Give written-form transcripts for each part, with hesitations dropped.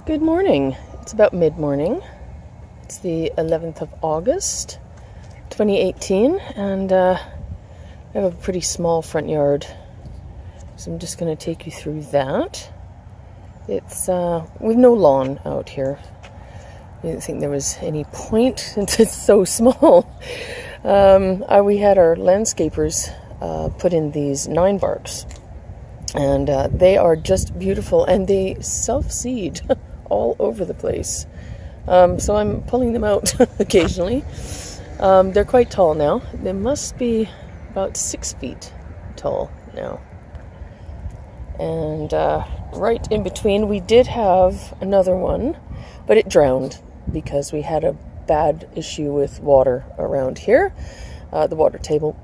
Good morning. It's about mid-morning. It's the 11th of August, 2018, and I have a pretty small front yard, so I'm just going to take you through that. It's we've no lawn out here. I didn't think there was any point since it's so small. We had our landscapers put in these 9-barks, and they are just beautiful, and they self-seed all over the place. So I'm pulling them out occasionally. They're quite tall now. They must be about 6 feet tall now. And right in between, we did have another one, but it drowned because we had a bad issue with water around here. The water table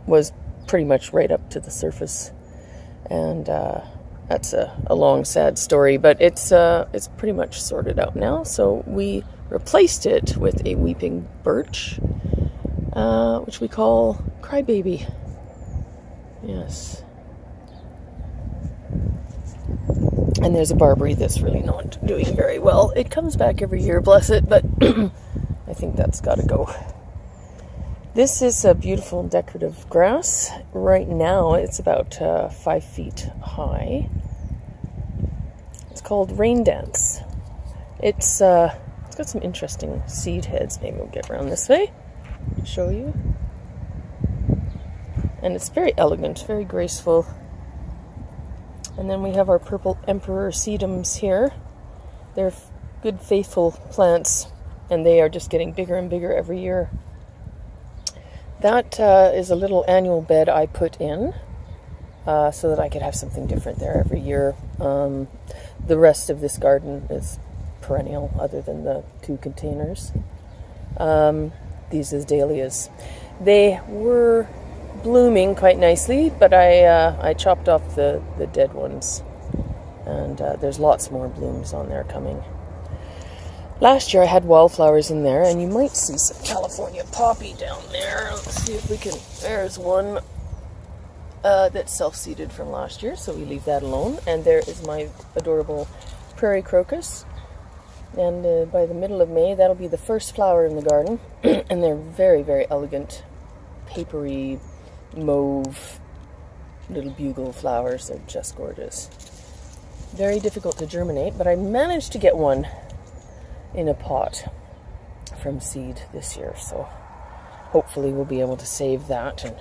was pretty much right up to the surface, and that's a long, sad story, but it's pretty much sorted out now. So we replaced it with a weeping birch, which we call Crybaby. Yes. And there's a barberry that's really not doing very well. It comes back every year, bless it, but I think that's got to go. This is a beautiful decorative grass. Right now it's about 5 feet high. It's called Rain Dance. It's got some interesting seed heads. Maybe we'll get around this way to show you. And it's very elegant, very graceful. And then we have our purple emperor sedums here. They're good, faithful plants, and they are just getting bigger and bigger every year. That is a little annual bed I put in so that I could have something different there every year. The rest of this garden is perennial, other than the 2 containers. These are dahlias. They were blooming quite nicely, but I chopped off the dead ones, and there's lots more blooms on there coming. Last year I had wildflowers in there, and you might see some California poppy down there. Let's see if we can. There's one that's self-seeded from last year, so we leave that alone. And there is my adorable prairie crocus. And by the middle of May, that'll be the first flower in the garden. And they're very, very elegant, papery, mauve little bugle flowers. They're just gorgeous. Very difficult to germinate, but I managed to get one in a pot from seed this year, so hopefully we'll be able to save that and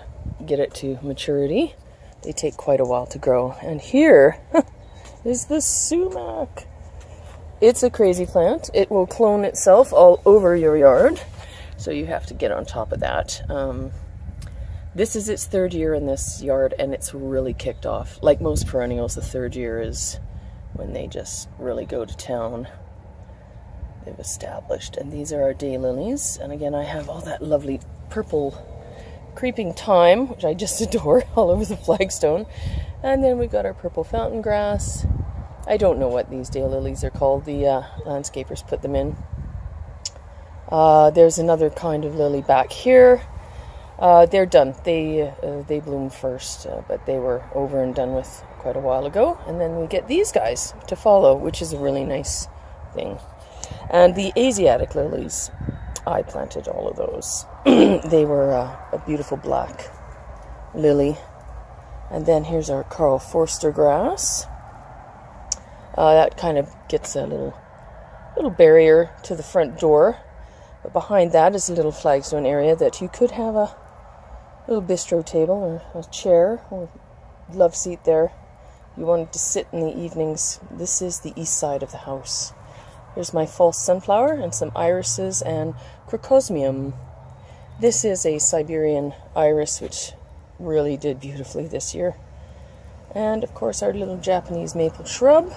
get it to maturity. They take quite a while to grow. And here is the sumac. It's a crazy plant. It will clone itself all over your yard, so you have to get on top of that. This is its 3rd year in this yard, and it's really kicked off. Like most perennials, the 3rd year is when they just really go to town. They've established. And these are our daylilies. And again, I have all that lovely purple creeping thyme, which I just adore, all over the flagstone. And then we've got our purple fountain grass. I don't know what these daylilies are called. The landscapers put them in. There's another kind of lily back here. They're done. They bloom first, but they were over and done with quite a while ago. And then we get these guys to follow, which is a really nice thing. And the Asiatic lilies, I planted all of those. They were a beautiful black lily. And then here's our Carl Forster grass. That kind of gets a little barrier to the front door. But behind that is a little flagstone area that you could have a little bistro table or a chair or love seat there. You wanted to sit in the evenings. This is the east side of the house. Here's my false sunflower and some irises and crocosmium. This is a Siberian iris, which really did beautifully this year. And of course our little Japanese maple shrub.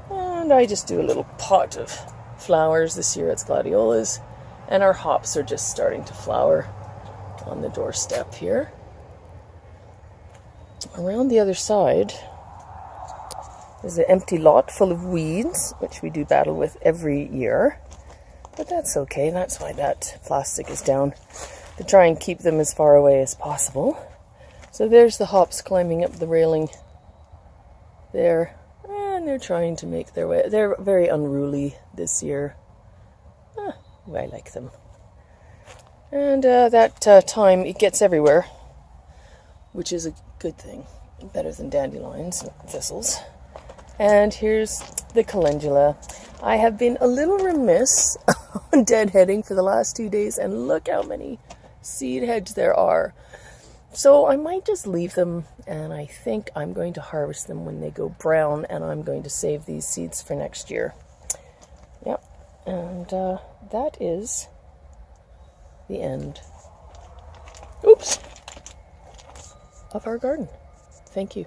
And I just do a little pot of flowers. This year it's gladiolas. And our hops are just starting to flower on the doorstep here. Around the other side is an empty lot full of weeds, which we do battle with every year. But that's okay. That's why that plastic is down, to try and keep them as far away as possible. So there's the hops climbing up the railing there. And And they're trying to make their way. They're very unruly this year. I like them. And that thyme, it gets everywhere, which is a good thing. Better than dandelions and thistles. And here's the calendula. I have been a little remiss on deadheading for the last 2 days, and look how many seed heads there are. So I might just leave them, and I think I'm going to harvest them when they go brown, and I'm going to save these seeds for next year. Yep, and that is the end. Oops! Of our garden. Thank you.